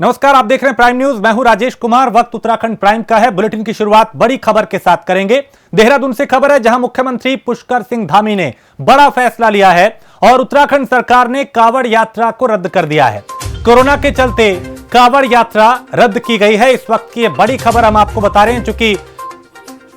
नमस्कार, आप देख रहे हैं प्राइम न्यूज। मैं हूं राजेश कुमार। वक्त उत्तराखंड प्राइम का है। बुलेटिन की शुरुआत बड़ी खबर के साथ करेंगे। देहरादून से खबर है, जहां मुख्यमंत्री पुष्कर सिंह धामी ने बड़ा फैसला लिया है और उत्तराखंड सरकार ने कांवड़ यात्रा को रद्द कर दिया है। कोरोना के चलते कांवड़ यात्रा रद्द की गई है। इस वक्त की ये बड़ी खबर हम आपको बता रहे हैं, चूंकि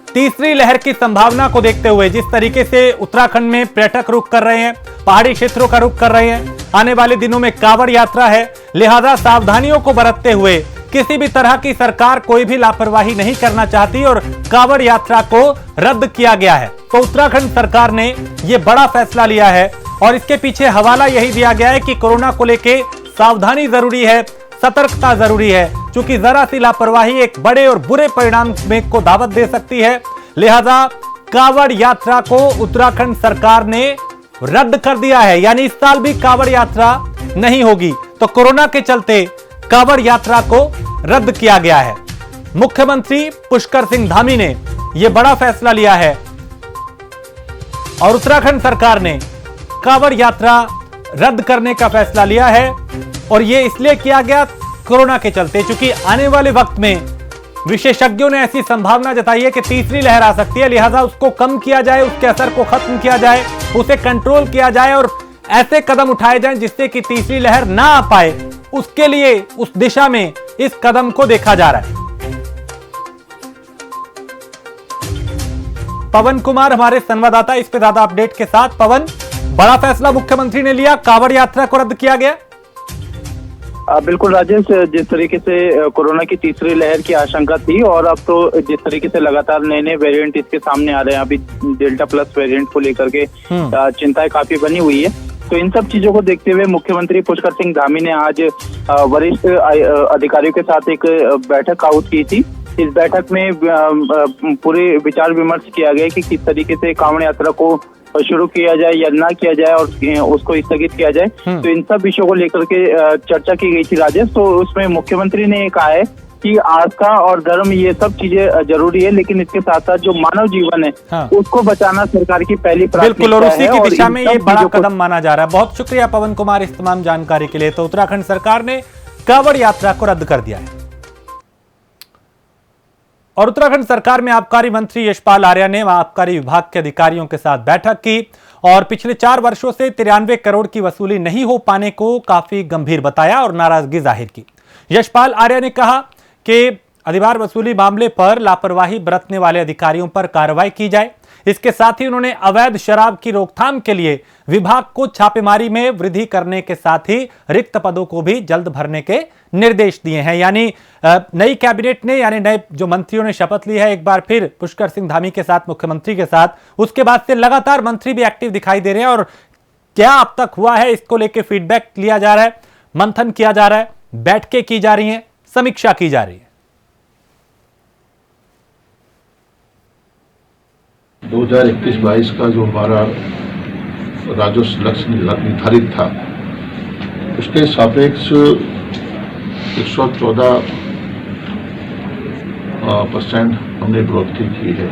तीसरी लहर की संभावना को देखते हुए जिस तरीके से उत्तराखंड में पर्यटक रुख कर रहे हैं, पहाड़ी क्षेत्रों का रुख कर रहे हैं, आने वाले दिनों में कांवड़ यात्रा है, लिहाजा सावधानियों को बरतते हुए किसी भी तरह की सरकार कोई भी लापरवाही नहीं करना चाहती और कांवड़ यात्रा को रद्द किया गया है। तो उत्तराखंड सरकार ने यह बड़ा फैसला लिया है और इसके पीछे हवाला यही दिया गया है कि कोरोना को लेकर सावधानी जरूरी है, सतर्कता जरूरी है, क्योंकि जरा सी लापरवाही एक बड़े और बुरे परिणाम में को दावत दे सकती है। लिहाजा कांवड़ यात्रा को उत्तराखंड सरकार ने रद्द कर दिया है, यानी इस साल भी कांवड़ यात्रा नहीं होगी। तो कोरोना के चलते कांवड़ यात्रा को रद्द किया गया है। मुख्यमंत्री पुष्कर सिंह धामी ने यह बड़ा फैसला लिया है और उत्तराखंड सरकार ने कांवड़ यात्रा रद्द करने का फैसला लिया है और यह इसलिए किया गया कोरोना के चलते, क्योंकि आने वाले वक्त में विशेषज्ञों ने ऐसी संभावना जताई है कि तीसरी लहर आ सकती है। लिहाजा उसको कम किया जाए, उसके असर को खत्म किया जाए, उसे कंट्रोल किया जाए और ऐसे कदम उठाए जाएं जिससे कि तीसरी लहर ना आ पाए। उसके लिए उस दिशा में इस कदम को देखा जा रहा है। पवन कुमार हमारे संवाददाता इस पे ज्यादा अपडेट के साथ। पवन, बड़ा फैसला मुख्यमंत्री ने लिया, कांवड़ यात्रा को रद्द किया गया। बिल्कुल राजेश, जिस तरीके से कोरोना की तीसरी लहर की आशंका थी और अब तो जिस तरीके से लगातार नए नए वेरिएंट इसके सामने आ रहे हैं, अभी डेल्टा प्लस वेरिएंट को लेकर के चिंताएं काफी बनी हुई है। तो इन सब चीजों को देखते हुए मुख्यमंत्री पुष्कर सिंह धामी ने आज वरिष्ठ अधिकारियों के साथ एक बैठक आहुत की थी। इस बैठक में पूरे विचार विमर्श किया गया कि किस तरीके से कांवड़ यात्रा को शुरू किया जाए या ना किया जाए और उसको स्थगित किया जाए। तो इन सब विषयों को लेकर के चर्चा की गई थी राजेश। तो उसमें मुख्यमंत्री ने कहा है कि आस्था और धर्म ये सब चीजें जरूरी है, लेकिन इसके साथ साथ जो मानव जीवन है उसको बचाना सरकार की पहली प्राथमिकता है। उसी की दिशा में ये बड़ा कदम माना जा रहा है। बहुत शुक्रिया पवन कुमार इस तमाम जानकारी के लिए। तो उत्तराखंड सरकार ने कांवड़ यात्रा को रद्द कर दिया है और उत्तराखंड सरकार में आबकारी मंत्री यशपाल आर्या ने आबकारी विभाग के अधिकारियों के साथ बैठक की और पिछले 4 वर्षों से 93 करोड़ की वसूली नहीं हो पाने को काफी गंभीर बताया और नाराजगी जाहिर की। यशपाल आर्या ने कहा कि अधिभार वसूली मामले पर लापरवाही बरतने वाले अधिकारियों पर कार्रवाई की जाए। इसके साथ ही उन्होंने अवैध शराब की रोकथाम के लिए विभाग को छापेमारी में वृद्धि करने के साथ ही रिक्त पदों को भी जल्द भरने के निर्देश दिए हैं। यानी नई कैबिनेट ने, यानी नए जो मंत्रियों ने शपथ ली है एक बार फिर पुष्कर सिंह धामी के साथ, मुख्यमंत्री के साथ, उसके बाद से लगातार मंत्री भी एक्टिव दिखाई दे रहे हैं और क्या अब तक हुआ है इसको लेकर फीडबैक लिया जा रहा है, मंथन किया जा रहा है, बैठकें की जा रही हैं, समीक्षा की जा रही है। 2021-22 का जो हमारा राजस्व लक्ष्य निर्धारित था उसके सापेक्ष 114% हमने बढ़ोतरी की है।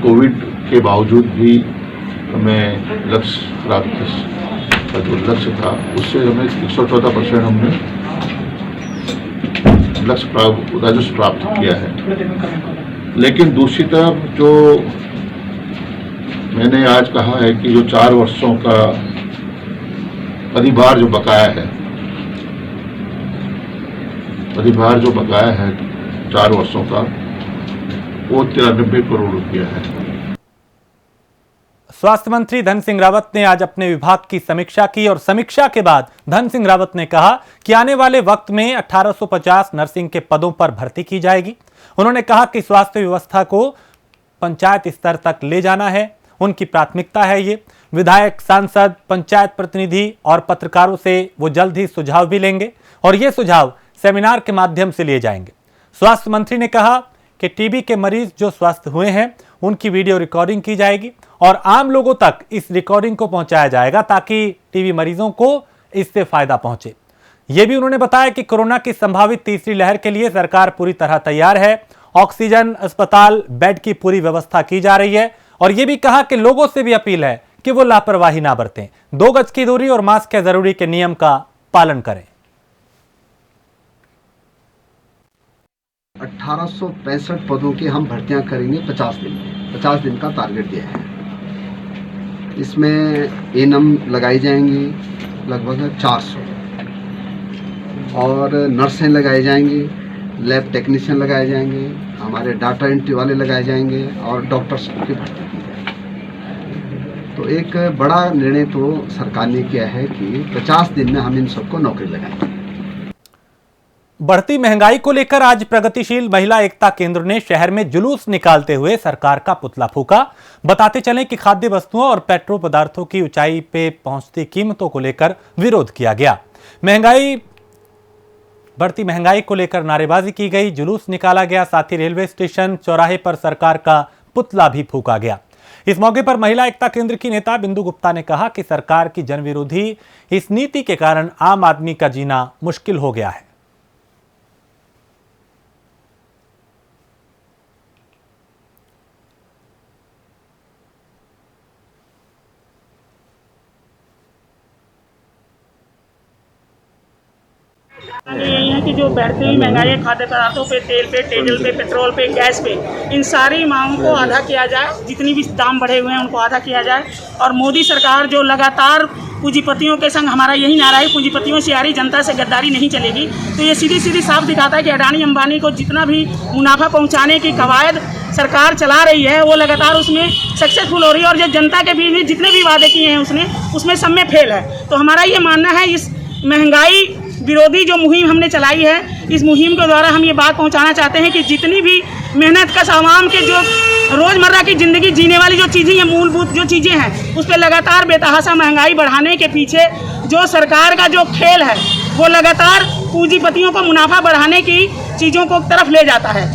कोविड के बावजूद भी हमें लक्ष्य प्राप्त का जो लक्ष्य था उससे हमें 114% हमने राजस्व प्राप्त किया है। लेकिन दूसरी तरफ जो मैंने आज कहा है कि जो 4 वर्षों का अधिभार जो बकाया है, अधिभार जो बकाया है 4 वर्षों का, वो 93 करोड़ रुपया है। स्वास्थ्य मंत्री धन सिंह रावत ने आज अपने विभाग की समीक्षा की और समीक्षा के बाद धन सिंह रावत ने कहा कि आने वाले वक्त में 1850 नर्सिंग के पदों पर भर्ती की जाएगी। उन्होंने कहा कि स्वास्थ्य व्यवस्था को पंचायत स्तर तक ले जाना है, उनकी प्राथमिकता है ये। विधायक, सांसद, पंचायत प्रतिनिधि और पत्रकारों से वो जल्द ही सुझाव भी लेंगे और ये सुझाव सेमिनार के माध्यम से लिए जाएंगे। स्वास्थ्य मंत्री ने कहा कि टीबी के मरीज जो स्वस्थ हुए हैं उनकी वीडियो रिकॉर्डिंग की जाएगी और आम लोगों तक इस रिकॉर्डिंग को पहुंचाया जाएगा ताकि टीबी मरीजों को इससे फायदा पहुंचे। यह भी उन्होंने बताया कि कोरोना की संभावित तीसरी लहर के लिए सरकार पूरी तरह तैयार है। ऑक्सीजन, अस्पताल, बेड की पूरी व्यवस्था की जा रही है और यह भी कहा कि लोगों से भी अपील है कि वो लापरवाही ना बरतें, 2 गज की दूरी और मास्क के जरूरी के नियम का पालन करें। 1865 पदों की हम भर्तियां करेंगे 50 दिन का टारगेट दिया है। इसमें एएनएम लगाई जाएंगी लगभग 400 और नर्सें लगाई जाएंगी, लैब टेक्नीशियन लगाए जाएंगे, हमारे डाटा एंट्री वाले लगाए जाएंगे और डॉक्टर्स की भर्ती की जाएगी। तो एक बड़ा निर्णय तो सरकार ने किया है कि 50 दिन में हम इन सबको नौकरी लगाएंगे। बढ़ती महंगाई को लेकर आज प्रगतिशील महिला एकता केंद्र ने शहर में जुलूस निकालते हुए सरकार का पुतला फूंका। बताते चलें कि खाद्य वस्तुओं और पेट्रो पदार्थों की ऊंचाई पे पहुंचती कीमतों को लेकर विरोध किया गया। बढ़ती महंगाई को लेकर नारेबाजी की गई, जुलूस निकाला गया, साथ ही रेलवे स्टेशन चौराहे पर सरकार का पुतला भी फूंका गया। इस मौके पर महिला एकता केंद्र की नेता बिंदु गुप्ता ने कहा कि सरकार की जनविरोधी इस नीति के कारण आम आदमी का जीना मुश्किल हो गया है। यही है कि जो बढ़ती हुई महंगाई है, खाद्य पदार्थों पे, तेल पे, डीजल पे, पेट्रोल पे, गैस पे, इन सारी मांगों को आधा किया जाए। जितनी भी दाम बढ़े हुए हैं उनको आधा किया जाए। और मोदी सरकार जो लगातार पूंजीपतियों के संग, हमारा यही नारा है, पूंजीपतियों से यारी, जनता से गद्दारी नहीं चलेगी। तो ये सीधी सीधी साफ दिखाता है कि अडानी अंबानी को जितना भी मुनाफा पहुँचाने की कवायद सरकार चला रही है वो लगातार उसमें सक्सेसफुल हो रही है। और जो जनता के बीच में जितने भी वादे किए हैं उसने, उसमें सब में फेल है। तो हमारा ये मानना है, इस महंगाई विरोधी जो मुहिम हमने चलाई है, इस मुहिम के द्वारा हम ये बात पहुंचाना चाहते हैं कि जितनी भी मेहनत का आवाम के जो रोज़मर्रा की ज़िंदगी जीने वाली जो चीज़ें हैं, मूलभूत जो चीज़ें हैं, उस पर लगातार बेतहाशा महंगाई बढ़ाने के पीछे जो सरकार का जो खेल है वो लगातार पूंजीपतियों को मुनाफा बढ़ाने की चीज़ों को तरफ ले जाता है।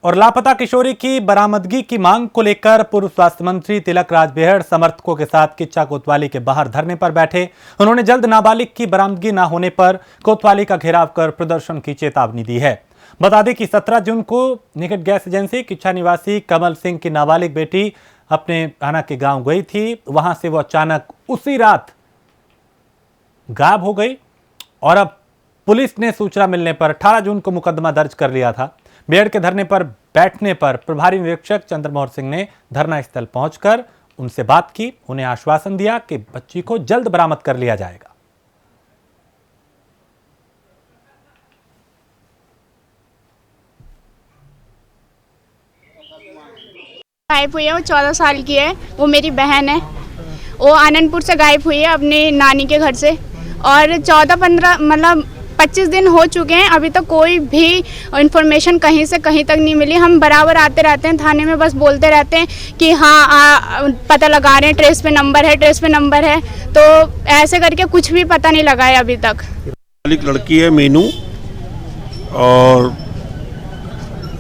और लापता किशोरी की बरामदगी की मांग को लेकर पूर्व स्वास्थ्य मंत्री तिलक राज बेहड़ समर्थकों के साथ किच्चा कोतवाली के बाहर धरने पर बैठे। उन्होंने जल्द नाबालिग की बरामदगी न होने पर कोतवाली का घेराव कर प्रदर्शन की चेतावनी दी है। बता दें कि 17 जून को निकट गैस एजेंसी किच्चा निवासी कमल सिंह की नाबालिग बेटी अपने नाना के गांव गई थी। वहां से वो अचानक उसी रात गायब हो गई और अब पुलिस ने सूचना मिलने पर 18 जून को मुकदमा दर्ज कर लिया था। बेहड़ के धरने पर बैठने पर प्रभारी निरीक्षक चंद्रमोहन सिंह ने धरना स्थल पहुंचकर उनसे बात की, उन्हें आश्वासन दिया कि बच्ची को जल्द बरामद कर लिया जाएगा। गायब हुई है, वो 14 साल की है, वो मेरी बहन है। वो आनंदपुर से गायब हुई है अपनी नानी के घर से और 14-15 मतलब 25 दिन हो चुके हैं, अभी तक कोई भी इंफॉर्मेशन कहीं से कहीं तक नहीं मिली। हम बराबर आते रहते हैं थाने में, बस बोलते रहते हैं कि हाँ पता लगा रहे हैं, ट्रेस पे नंबर है, ट्रेस पे नंबर है, तो ऐसे करके कुछ भी पता नहीं लगा है अभी तक। एक लड़की है मीनू और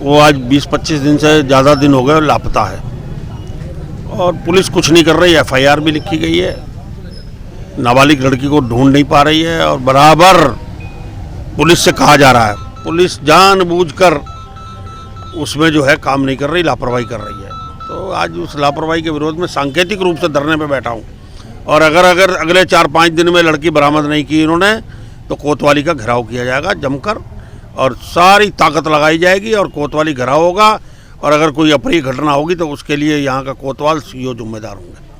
वो आज 20-25 दिन से ज़्यादा दिन हो गए लापता है और पुलिस कुछ नहीं कर रही। FIR भी लिखी गई है, नाबालिग लड़की को ढूंढ नहीं पा रही है और बराबर पुलिस से कहा जा रहा है, पुलिस जानबूझकर उसमें जो है काम नहीं कर रही, लापरवाही कर रही है। तो आज उस लापरवाही के विरोध में सांकेतिक रूप से धरने पे बैठा हूँ और अगर अगले 4-5 दिन में लड़की बरामद नहीं की इन्होंने तो कोतवाली का घेराव किया जाएगा जमकर और सारी ताकत लगाई जाएगी और कोतवाली घेराव होगा और अगर कोई अप्रिय घटना होगी तो उसके लिए यहाँ का कोतवाल CO जिम्मेदार होंगे।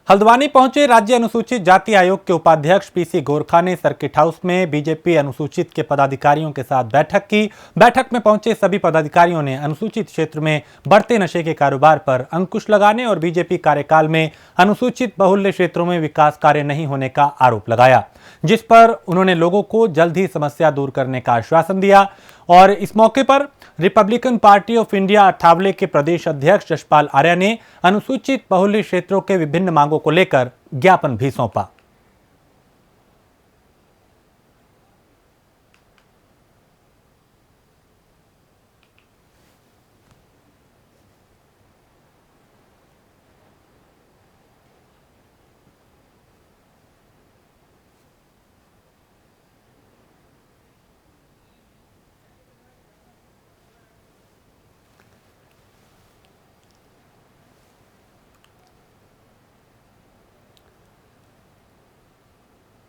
हल्द्वानी पहुंचे राज्य अनुसूचित जाति आयोग के उपाध्यक्ष PC गोरखा ने सर्किट हाउस में बीजेपी अनुसूचित के पदाधिकारियों के साथ बैठक की। बैठक में पहुंचे सभी पदाधिकारियों ने अनुसूचित क्षेत्र में बढ़ते नशे के कारोबार पर अंकुश लगाने और बीजेपी कार्यकाल में अनुसूचित बहुल्य क्षेत्रों में विकास कार्य नहीं होने का आरोप लगाया, जिस पर उन्होंने लोगों को जल्द ही समस्या दूर करने का आश्वासन दिया। और इस मौके पर Republican party of India Athawale के प्रदेश अध्यक्ष यशपाल आर्य ने अनुसूचित बहुल्य क्षेत्रों के विभिन्न मांगों को लेकर ज्ञापन भी सौंपा।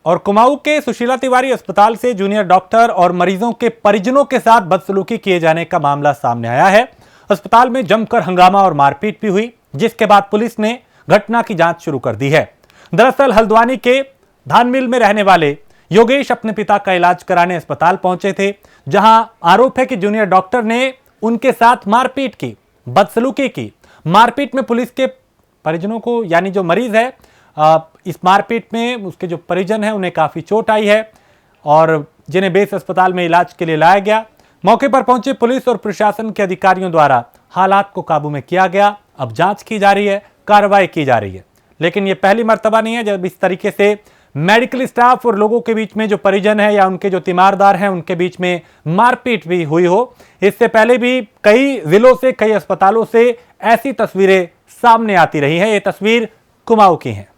और कुमाऊं के सुशीला तिवारी अस्पताल से जूनियर डॉक्टर और मरीजों के परिजनों के साथ बदसलूकी किए जाने का मामला सामने आया है। अस्पताल में जमकर हंगामा और मारपीट भी हुई, जिसके बाद पुलिस ने घटना की जांच शुरू कर दी है। दरअसल हल्द्वानी के धानमिल में रहने वाले योगेश अपने पिता का इलाज कराने अस्पताल पहुंचे थे, जहां आरोप है कि जूनियर डॉक्टर ने उनके साथ मारपीट की, बदसलूकी की। मारपीट में पुलिस के परिजनों को, यानी जो मरीज है, इस मारपीट में उसके जो परिजन हैं उन्हें काफी चोट आई है और जिन्हें बेस अस्पताल में इलाज के लिए लाया गया। मौके पर पहुंचे पुलिस और प्रशासन के अधिकारियों द्वारा हालात को काबू में किया गया। अब जांच की जा रही है, कार्रवाई की जा रही है। लेकिन यह पहली मर्तबा नहीं है जब इस तरीके से मेडिकल स्टाफ और लोगों के बीच में, जो परिजन है या उनके जो तीमारदार हैं, उनके बीच में मारपीट भी हुई हो। इससे पहले भी कई जिलों से, कई अस्पतालों से ऐसी तस्वीरें सामने आती रही हैं। ये तस्वीर कुमाऊं की है।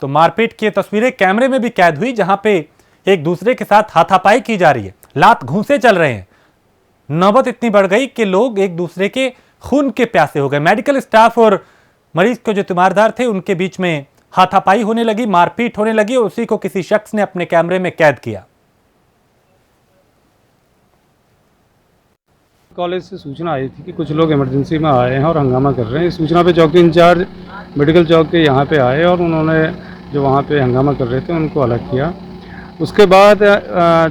तो मारपीट की तस्वीरें कैमरे में भी कैद हुई, जहां पे एक दूसरे के साथ हाथापाई की जा रही है, लात घूंसे चल रहे हैं। नौबत इतनी बढ़ गई कि लोग एक दूसरे के खून के प्यासे हो गए। मेडिकल स्टाफ और मरीज के जो तीमारदार थे उनके बीच में हाथापाई होने लगी, मारपीट होने लगी और उसी को किसी शख्स ने अपने कैमरे में कैद किया। कॉलेज से सूचना आई थी कि कुछ लोग इमरजेंसी में आए हैं और हंगामा कर रहे हैं। इस सूचना पे चौकी इंचार्ज मेडिकल चौक के यहाँ पे आए और उन्होंने जो वहाँ पे हंगामा कर रहे थे उनको अलग किया। उसके बाद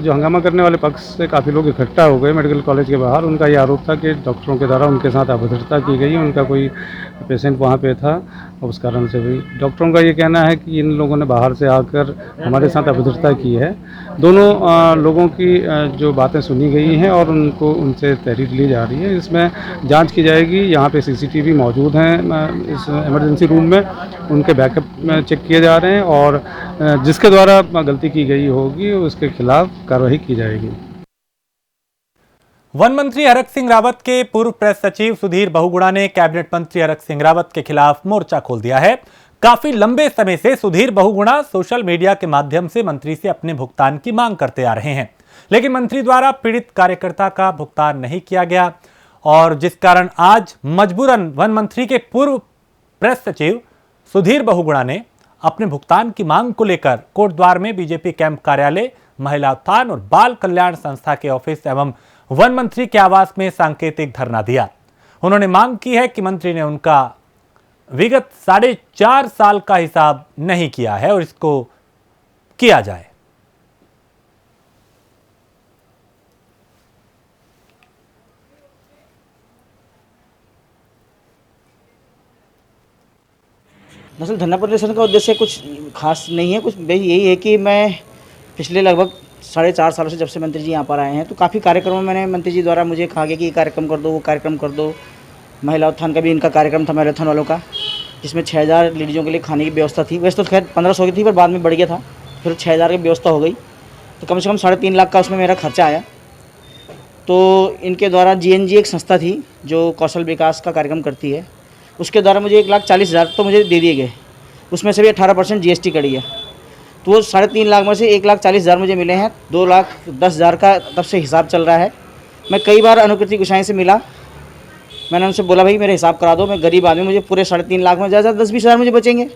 जो हंगामा करने वाले पक्ष से काफ़ी लोग इकट्ठा हो गए मेडिकल कॉलेज के बाहर। उनका ये आरोप था कि डॉक्टरों के द्वारा उनके साथ अभद्रता की गई, उनका कोई पेशेंट वहाँ पे था और उस कारण से भी डॉक्टरों का ये कहना है कि इन लोगों ने बाहर से आकर हमारे साथ अभद्रता की है। दोनों लोगों की जो बातें सुनी गई हैं और उनको उनसे तहरीर ली जा रही है। इसमें जांच की जाएगी। यहाँ पे सीसीटीवी मौजूद हैं इस इमरजेंसी रूम में, उनके बैकअप में चेक किए जा रहे हैं और जिसके द्वारा गलती की गई होगी उसके खिलाफ कार्रवाई की जाएगी। वन मंत्री हरक सिंह रावत के पूर्व प्रेस सचिव सुधीर बहुगुणा ने कैबिनेट मंत्री हरक सिंह रावत के खिलाफ मोर्चा खोल दिया है। काफी लंबे समय से सुधीर बहुगुणा सोशल मीडिया के माध्यम से मंत्री से अपने भुगतान की मांग करते आ रहे हैं, लेकिन मंत्री द्वारा पीड़ित कार्यकर्ता का भुगतान नहीं किया गया और जिस कारण आज मजबूरन वन मंत्री के पूर्व प्रेस सचिव सुधीर बहुगुणा ने अपने भुगतान की मांग को लेकर कोटद्वार में बीजेपी कैंप कार्यालय, महिला उत्थान और बाल कल्याण संस्था के ऑफिस एवं वन मंत्री के आवास में सांकेतिक धरना दिया। उन्होंने मांग की है कि मंत्री ने उनका विगत 4.5 साल का हिसाब नहीं किया है और इसको किया जाए। दरअसल धरना प्रदर्शन का उद्देश्य कुछ खास नहीं है, कुछ यही है कि मैं पिछले लगभग 4.5 सालों से जब से मंत्री जी यहाँ पर आए हैं तो काफ़ी कार्यक्रमों में मैंने मंत्री जी द्वारा मुझे कहा गया कि ये कार्यक्रम कर दो, वो कार्यक्रम कर दो। महिला उत्थान का भी इनका कार्यक्रम था, महिला उत्थान वालों का, जिसमें 6000 लेडीज़ों के लिए खाने की व्यवस्था थी। वैसे तो खैर 1500 की थी पर बाद में बढ़ गया था, फिर 6000 की व्यवस्था हो गई तो कम से कम 3.5 लाख का उसमें मेरा खर्चा आया। तो इनके द्वारा GNG एक संस्था थी जो कौशल विकास का कार्यक्रम करती है, उसके द्वारा मुझे 1,40,000 तो मुझे दे दिए गए, उसमें से भी 18% GST कटी है। तो वो 3.5 लाख में से 1,40,000 मुझे मिले हैं। 2,10,000 का तब से हिसाब चल रहा है। मैं कई बार अनुकृति गोसाई से मिला, मैंने उनसे बोला भाई मेरे हिसाब करा दो, मैं गरीब आदमी, मुझे पूरे 3.5 लाख में ज़्यादा 10-20 हज़ार मुझे बचेंगे।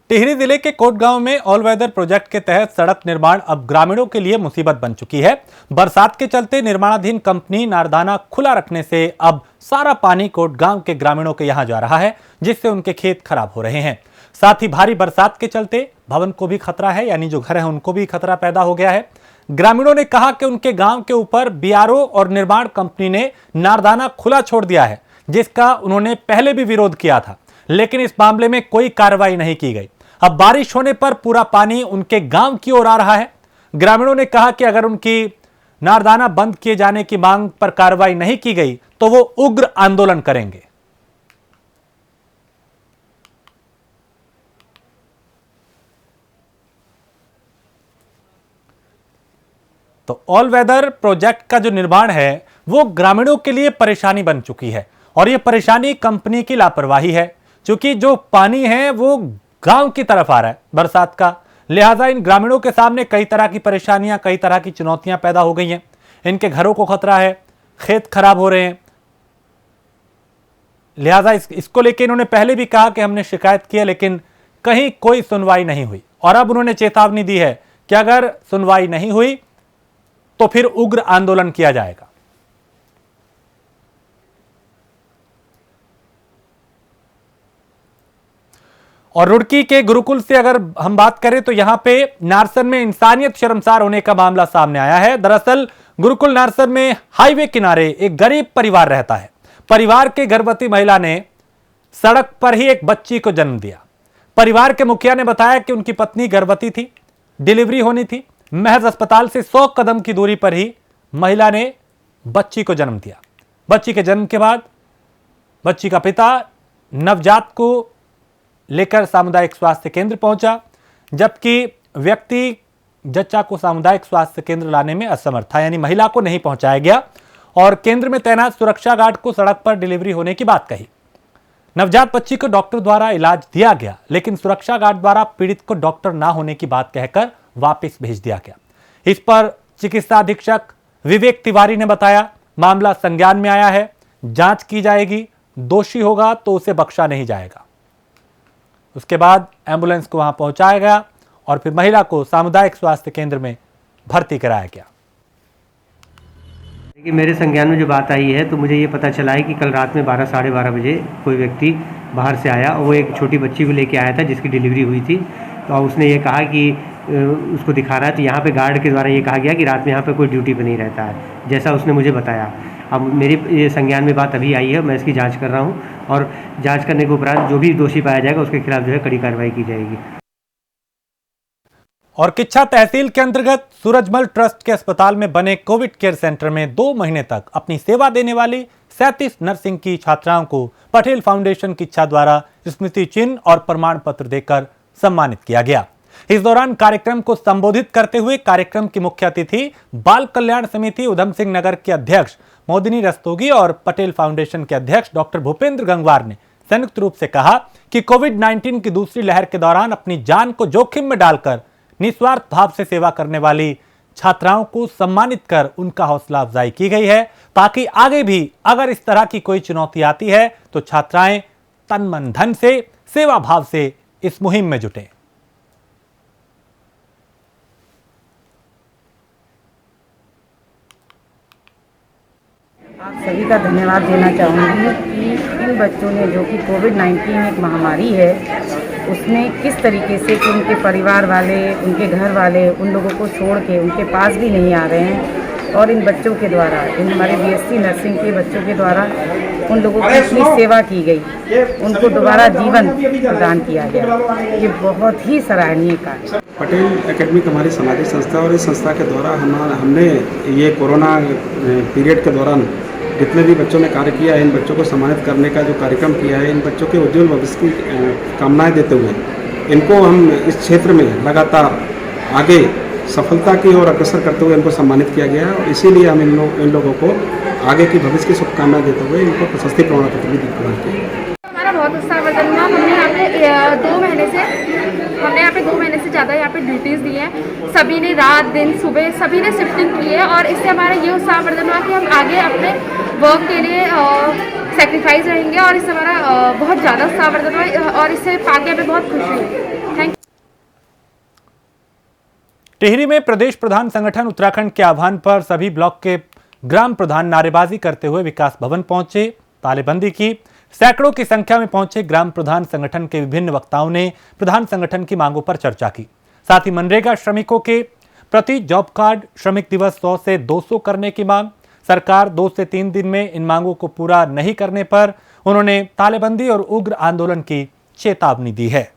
टिहरी जिले के कोटगांव में ऑल वेदर प्रोजेक्ट के तहत सड़क निर्माण अब ग्रामीणों के लिए मुसीबत बन चुकी है। बरसात के चलते निर्माणाधीन कंपनी नारदाना खुला रखने से अब सारा पानी कोटगांव के ग्रामीणों के यहां जा रहा है, जिससे उनके खेत खराब हो रहे हैं। साथ ही भारी बरसात के चलते भवन को भी खतरा है, यानी जो घर है उनको भी खतरा पैदा हो गया है। ग्रामीणों ने कहा कि उनके गांव के ऊपर BRO और निर्माण कंपनी ने नारदाना खुला छोड़ दिया है, जिसका उन्होंने पहले भी विरोध किया था, लेकिन इस मामले में कोई कार्रवाई नहीं की गई। अब बारिश होने पर पूरा पानी उनके गांव की ओर आ रहा है। ग्रामीणों ने कहा कि अगर उनकी नारदाना बंद किए जाने की मांग पर कार्रवाई नहीं की गई तो वो उग्र आंदोलन करेंगे। तो ऑल वेदर प्रोजेक्ट का जो निर्माण है वो ग्रामीणों के लिए परेशानी बन चुकी है और यह परेशानी कंपनी की लापरवाही है। क्योंकि जो पानी है वो गांव की तरफ आ रहा है बरसात का, लिहाजा इन ग्रामीणों के सामने कई तरह की परेशानियां, कई तरह की चुनौतियां पैदा हो गई हैं। इनके घरों को खतरा है, खेत खराब हो रहे हैं। लिहाजा इसको लेकर इन्होंने पहले भी कहा कि हमने शिकायत की है, लेकिन कहीं कोई सुनवाई नहीं हुई। और अब उन्होंने चेतावनी दी है कि अगर सुनवाई नहीं हुई तो फिर उग्र आंदोलन किया जाएगा। और रुड़की के गुरुकुल से अगर हम बात करें तो यहां पे नारसन में इंसानियत शर्मसार होने का मामला सामने आया है। दरअसल गुरुकुल नारसन में हाईवे किनारे एक गरीब परिवार रहता है। परिवार के गर्भवती महिला ने सड़क पर ही एक बच्ची को जन्म दिया। परिवार के मुखिया ने बताया कि उनकी पत्नी गर्भवती थी, डिलीवरी होनी थी। महज अस्पताल से 100 कदम की दूरी पर ही महिला ने बच्ची को जन्म दिया। बच्ची के जन्म के बाद बच्ची का पिता नवजात को लेकर सामुदायिक स्वास्थ्य केंद्र पहुंचा, जबकि व्यक्ति जच्चा को सामुदायिक स्वास्थ्य केंद्र लाने में असमर्थ था, यानी महिला को नहीं पहुंचाया गया और केंद्र में तैनात सुरक्षा गार्ड को सड़क पर डिलीवरी होने की बात कही। नवजात बच्ची को डॉक्टर द्वारा इलाज दिया गया, लेकिन सुरक्षा गार्ड द्वारा पीड़ित को डॉक्टर ना होने की बात कहकर वापस भेज दिया गया। इस पर चिकित्सा अधीक्षक विवेक तिवारी ने बताया, मामला संज्ञान में आया है, जांच की जाएगी, दोषी होगा तो उसे बख्शा नहीं जाएगा। उसके बाद एम्बुलेंस को वहां पहुंचाया गया और फिर महिला को सामुदायिक स्वास्थ्य केंद्र में भर्ती कराया गया। देखिए, मेरे संज्ञान में जो बात आई है तो मुझे ये पता चला है कि कल रात में 12 साढ़े 12 बजे कोई व्यक्ति बाहर से आया और वो एक छोटी बच्ची को लेके आया था जिसकी डिलीवरी हुई थी। तो उसने ये कहा कि उसको दिखा रहा है, तो यहाँ पे गार्ड के द्वारा ये कहा गया कि रात में यहाँ पे कोई ड्यूटी पे नहीं रहता है, जैसा उसने मुझे बताया। अब मेरी ये संज्ञान में बात अभी आई है, मैं इसकी जांच कर रहा हूँ और जांच करने के उपरांत जो भी दोषी पाया जाएगा उसके खिलाफ जो है कड़ी कार्रवाई की जाएगी। और किच्छा तहसील के अंतर्गत सूरजमल ट्रस्ट के अस्पताल में बने कोविड केयर सेंटर में 2 महीने तक अपनी सेवा देने वाली 37 नर्सिंग की छात्राओं को पटेल फाउंडेशन किच्छा द्वारा स्मृति चिन्ह और प्रमाण पत्र देकर सम्मानित किया गया। इस दौरान कार्यक्रम को संबोधित करते हुए कार्यक्रम की मुख्य अतिथि बाल कल्याण समिति उधम सिंह नगर के अध्यक्ष मोदिनी रस्तोगी और पटेल फाउंडेशन के अध्यक्ष डॉक्टर भूपेंद्र गंगवार ने संयुक्त रूप से कहा कि कोविड-19 की दूसरी लहर के दौरान अपनी जान को जोखिम में डालकर निस्वार्थ भाव से सेवा करने वाली छात्राओं को सम्मानित कर उनका हौसला अफजाई की गई है, ताकि आगे भी अगर इस तरह की कोई चुनौती आती है तो छात्राएं तन मन धन से सेवा भाव से इस मुहिम में जुटे। आप सभी का धन्यवाद देना चाहूँगी कि इन बच्चों ने, जो कि कोविड-19 एक महामारी है, उसमें किस तरीके से कि उनके परिवार वाले, उनके घर वाले उन लोगों को छोड़ के उनके पास भी नहीं आ रहे हैं, और इन बच्चों के द्वारा, इन हमारे बीएससी नर्सिंग के बच्चों के द्वारा उन लोगों की इतनी सेवा की गई, उनको दोबारा जीवन प्रदान किया गया, ये बहुत ही सराहनीय कार्य। पटेल एकेडमिक हमारी सामाजिक संस्था और इस संस्था के द्वारा हमने ये कोरोना पीरियड के दौरान जितने भी बच्चों ने कार्य किया है, इन बच्चों को सम्मानित करने का जो कार्यक्रम किया है, इन बच्चों के उज्ज्वल भविष्य की कामनाएं देते हुए इनको हम इस क्षेत्र में लगातार आगे सफलता की ओर अग्रसर करते हुए इनको सम्मानित किया गया है और इसीलिए हम इन लोगों को आगे की भविष्य की शुभकामनाएं देते हुए इनको प्रशस्ति प्रमाण पत्र भी प्रदान किया। हमारा बहुत उत्साहवर्धन हुआ। हमने यहाँ पे 2 महीने से ज़्यादा यहाँ पे ड्यूटीज़ दी हैं। सभी ने रात दिन सुबह सभी ने शिफ्टिंग की है और इससे हमारा ये उत्साहवर्धन हुआ कि हम आगे अपने वर्क के लिए सेक्रीफाइस रहेंगे और इससे हमारा बहुत ज़्यादा उत्साहवर्धन हुआ और इससे पाके हमें बहुत खुशी हुई। Thank you. टिहरी में प्रदेश प्रधान संगठन उत्तराखंड के आह्वान पर सभी ब्लॉक के ग्राम प्रधान नारेबाजी करते हुए विकास भवन पहुंचे, तालेबंदी की। सैकड़ों की संख्या में पहुंचे ग्राम प्रधान संगठन के विभिन्न वक्ताओं ने प्रधान संगठन की मांगों पर चर्चा की। साथ ही मनरेगा श्रमिकों के प्रति जॉब कार्ड श्रमिक दिवस 100 से 200 करने की मांग, सरकार 2 से 3 दिन में इन मांगों को पूरा नहीं करने पर उन्होंने तालेबंदी और उग्र आंदोलन की चेतावनी दी है।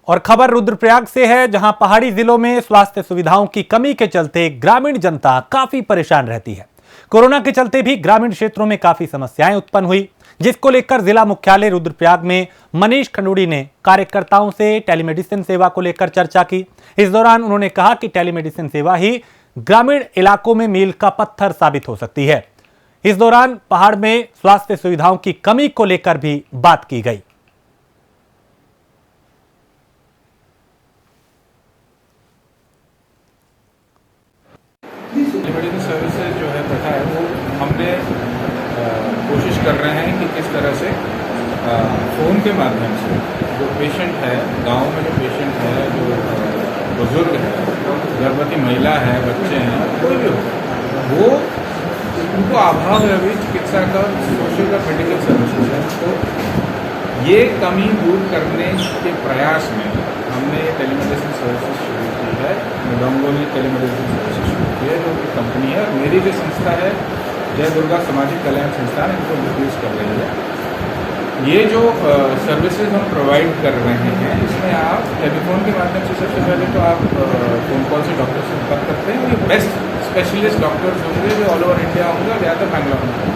और खबर रुद्रप्रयाग से है, जहां पहाड़ी जिलों में स्वास्थ्य सुविधाओं की कमी के चलते ग्रामीण जनता काफी परेशान रहती है। कोरोना के चलते भी ग्रामीण क्षेत्रों में काफी समस्याएं उत्पन्न हुई, जिसको लेकर जिला मुख्यालय रुद्रप्रयाग में मनीष खंडूड़ी ने कार्यकर्ताओं से टेलीमेडिसिन सेवा को लेकर चर्चा की। इस दौरान उन्होंने कहा कि टेलीमेडिसिन सेवा ही ग्रामीण इलाकों में मील का पत्थर साबित हो सकती है। इस दौरान पहाड़ में स्वास्थ्य सुविधाओं की कमी को लेकर भी बात की गई। टेलीमेडिसिन सर्विसेज जो है प्रथा है वो हमने कोशिश कर रहे हैं कि किस तरह से फ़ोन के माध्यम से जो पेशेंट है, गांव में जो पेशेंट है, जो बुजुर्ग है, गर्भवती महिला है, बच्चे हैं, कोई भी हो, वो उनको अभाव है अभी चिकित्सा का, सोशल का, मेडिकल सर्विसेज है, तो ये कमी दूर करने के प्रयास में हमने टेलीमेडिसिन सर्विसेज शुरू की है। डोंगोली टेलीमेडिसिन सर्विसेज शुरू की है, जो कंपनी है। मेरी जो संस्था है जय दुर्गा सामाजिक कल्याण संस्थान, इनको इंट्रोड्यूस कर रही है। ये जो सर्विसेज हम प्रोवाइड कर रहे हैं, इसमें आप टेलीफोन के माध्यम से सबसे पहले तो आप फ़ोन कॉल से डॉक्टर से संपर्क करते हैं। ये बेस्ट स्पेशलिस्ट डॉक्टर्स होंगे जो ऑल ओवर इंडिया होंगे और ज़्यादातर बैंगलोर में होंगे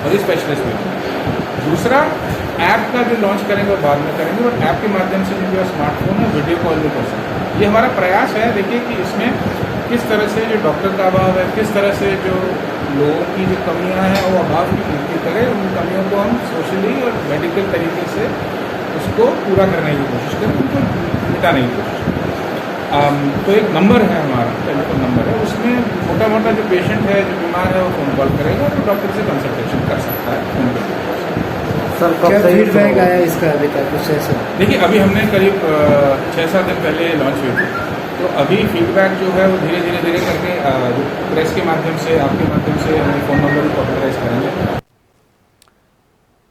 और ये स्पेशलिस्ट भी होंगे। दूसरा, ऐप का जो लॉन्च करेंगे और बाद में करेंगे, और ऐप के माध्यम से जो स्मार्टफोन है वीडियो कॉल भी कर सकते हैं। ये हमारा प्रयास है। देखिए कि इसमें किस तरह से जो डॉक्टर का अभाव है, किस तरह से जो लोगों की जो कमियां हैं वो अभाव की पूर्ति करें, उन कमियों को हम सोशली और मेडिकल तरीके से उसको पूरा करने की कोशिश करें, उनको मिटाने की कोशिश करें। तो एक नंबर है हमारा, टेलीफोन नंबर है, उसमें मोटा मोटा जो पेशेंट है, जो बीमार है, वो फ़ोन कॉल करेगा तो डॉक्टर से कंसल्टेशन कर सकता है फ़ोन पर। सर क्या फीडबैक आया इसका अभी तक कुछ ऐसा? देखिए अभी हमने करीब 6-7 दिन पहले लॉन्च हुई थी, तो अभी फीडबैक जो है वो धीरे धीरे करके जो प्रेस के माध्यम से, आपके माध्यम से हम फ़ोन नंबर भी पॉपुलराइज करेंगे।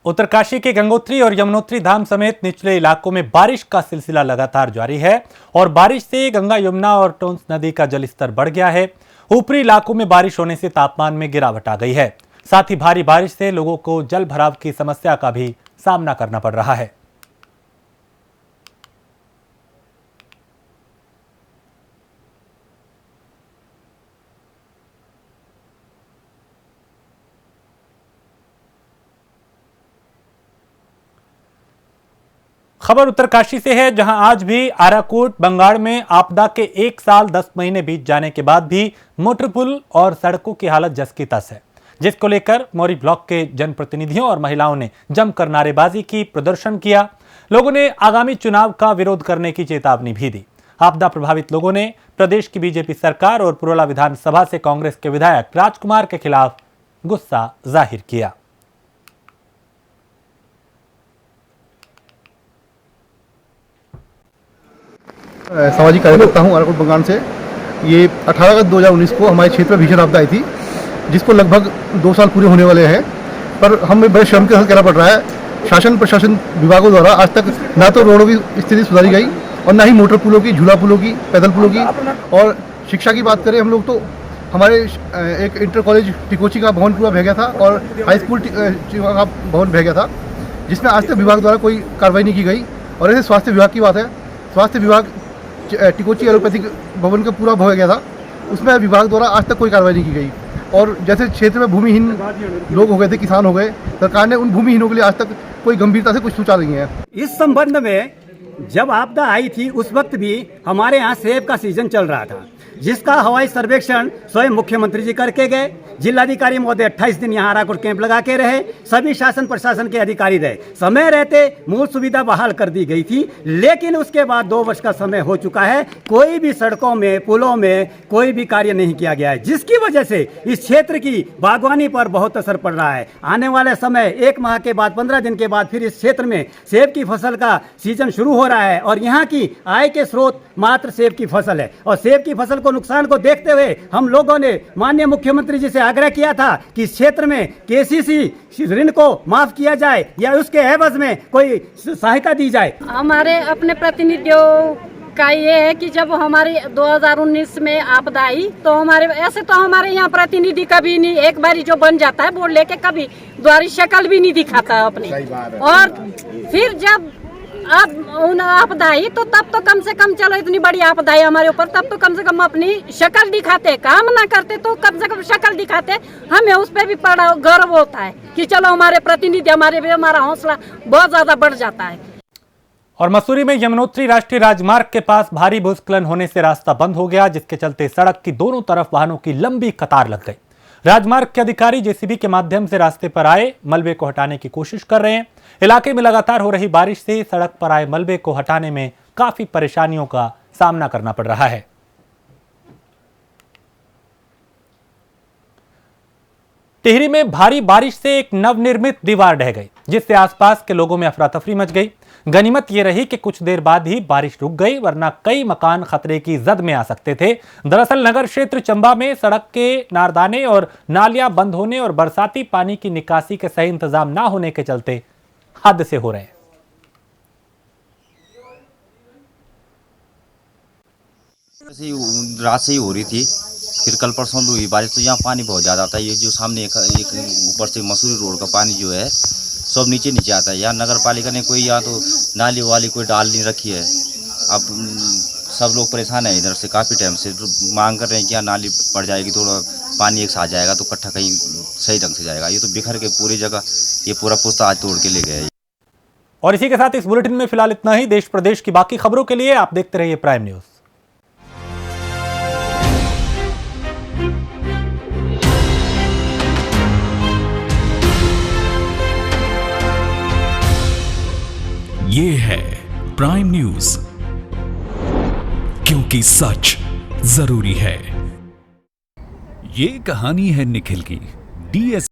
उत्तरकाशी के गंगोत्री और यमुनोत्री धाम समेत निचले इलाकों में बारिश का सिलसिला लगातार जारी है और बारिश से गंगा, यमुना और टोंस नदी का जलस्तर बढ़ गया है। ऊपरी इलाकों में बारिश होने से तापमान में गिरावट आ गई है। साथ ही भारी बारिश से लोगों को जल भराव की समस्या का भी सामना करना पड़ रहा है। खबर उत्तरकाशी से है, जहां आज भी आराकोट बंगाड़ में आपदा के 1 साल 10 महीने बीत जाने के बाद भी मोटर पुल और सड़कों की हालत जस की तस है, जिसको लेकर मौरी ब्लॉक के जनप्रतिनिधियों और महिलाओं ने जमकर नारेबाजी की, प्रदर्शन किया। लोगों ने आगामी चुनाव का विरोध करने की चेतावनी भी दी। आपदा प्रभावित लोगों ने प्रदेश की बीजेपी सरकार और पुरोला विधानसभा से कांग्रेस के विधायक राजकुमार के खिलाफ गुस्सा जाहिर किया। सामाजिक कार्यकर्ता हूँ आराकोट बंगाल से। ये 18 अगस्त 2019 को हमारे क्षेत्र में भीषण आपदा आई थी, जिसको लगभग 2 साल पूरे होने वाले हैं, पर हमें बड़े श्रम के साथ कहना पड़ रहा है। शासन प्रशासन विभागों द्वारा आज तक ना तो रोडों की स्थिति सुधारी गई और ना ही मोटर पुलों की, झूला पुलों की, पैदल पुलों की। और शिक्षा की बात करें हम लोग, तो हमारे एक इंटर कॉलेज टिकोची का भवन पूरा बह गया था और हाई स्कूल का भवन बह गया था, जिसमें आज तक विभाग द्वारा कोई कार्रवाई नहीं की गई। और ऐसे स्वास्थ्य विभाग की बात है, स्वास्थ्य विभाग टिकोची एलोपैथिक भवन का पूरा बह गया था, उसमें विभाग द्वारा आज तक कोई कार्रवाई नहीं की गई। और जैसे क्षेत्र में भूमिहीन लोग हो गए थे, किसान हो गए, सरकार ने उन भूमिहीनों के लिए आज तक कोई गंभीरता से कुछ सोचा नहीं है। इस संबंध में जब आपदा आई थी उस वक्त भी हमारे यहाँ सेब का सीजन चल रहा था, जिसका हवाई सर्वेक्षण स्वयं मुख्यमंत्री जी करके गए। जिलाधिकारी महोदय 28 दिन यहाँ आराकोट कैंप लगा के रहे, सभी शासन प्रशासन के अधिकारी रहे, समय रहते मूल सुविधा बहाल कर दी गई थी। लेकिन उसके बाद 2 वर्ष का समय हो चुका है, कोई भी सड़कों में, पुलों में कोई भी कार्य नहीं किया गया है, जिसकी वजह से इस क्षेत्र की बागवानी पर बहुत असर पड़ रहा है। आने वाले समय 1 माह के बाद, 15 दिन के बाद फिर इस क्षेत्र में सेब की फसल का सीजन शुरू हो रहा है और यहाँ की आय के स्रोत मात्र सेब की फसल है। और सेब की फसल को नुकसान को देखते हुए हम लोगों ने माननीय मुख्यमंत्री जी से आग्रह किया था कि इस क्षेत्र में केसीसी ऋण को माफ किया जाए या उसके एवज में कोई सहायता दी जाए। हमारे अपने प्रतिनिधियों का ये है कि जब हमारी 2019 में आपदा आई तो ऐसे तो हमारे यहाँ प्रतिनिधि कभी नहीं, एक बारी जो बन जाता है बोर्ड लेके कभी द्वारी शक्ल भी नहीं दिखाता अपनी। और फिर जब अब उन आपदा आई तो तब तो कम से कम चलो इतनी बड़ी आपदा है हमारे ऊपर, तब तो कम से कम अपनी शक्ल दिखाते, काम ना करते तो कम से कम शक्ल दिखाते। हमें उस पर भी बड़ा गर्व होता है कि चलो हमारे प्रतिनिधि हमारे भी, हमारा हौसला बहुत ज्यादा बढ़ जाता है। और मसूरी में यमुनोत्री राष्ट्रीय राजमार्ग के पास भारी भूस्खलन होने से रास्ता बंद हो गया, जिसके चलते सड़क की दोनों तरफ वाहनों की लंबी कतार लग गई। राजमार्ग के अधिकारी जेसीबी के माध्यम से रास्ते पर आए मलबे को हटाने की कोशिश कर रहे हैं। इलाके में लगातार हो रही बारिश से सड़क पर आए मलबे को हटाने में काफी परेशानियों का सामना करना पड़ रहा है। टिहरी में भारी बारिश से एक नवनिर्मित दीवार ढह गई, जिससे आसपास के लोगों में अफरा तफरी मच गई। गनीमत ये रही कि कुछ देर बाद ही बारिश रुक गई, वरना कई मकान खतरे की जद में आ सकते थे। दरअसल नगर क्षेत्र चंबा में सड़क के नारदाने और नालियां बंद होने और बरसाती पानी की निकासी के सही इंतजाम ना होने के चलते हादसे हो रहे हैं। रात से ही हो रही थी, फिर कल परसों भी हुई बारिश, तो यहाँ पानी बहुत ज़्यादा आता है। ये जो सामने एक ऊपर से मसूरी रोड का पानी जो है सब नीचे आता है। यहाँ नगर पालिका ने कोई यहाँ तो नाली वाली कोई डाल नहीं रखी है। अब सब लोग परेशान है, इधर से काफ़ी टाइम से मांग कर रहे हैं कि यहाँ नाली पड़ जाएगी, थोड़ा पानी एक साथ जाएगा तो इकट्ठा कहीं सही ढंग से जाएगा। ये तो बिखर के पूरी जगह ये पूरा पुस्ता आज तोड़ के ले गए। और इसी के साथ इस बुलेटिन में फिलहाल इतना ही। देश प्रदेश की बाकी खबरों के लिए आप देखते रहिए प्राइम न्यूज। ये है प्राइम न्यूज, क्योंकि सच जरूरी है। ये कहानी है निखिल की। डीएस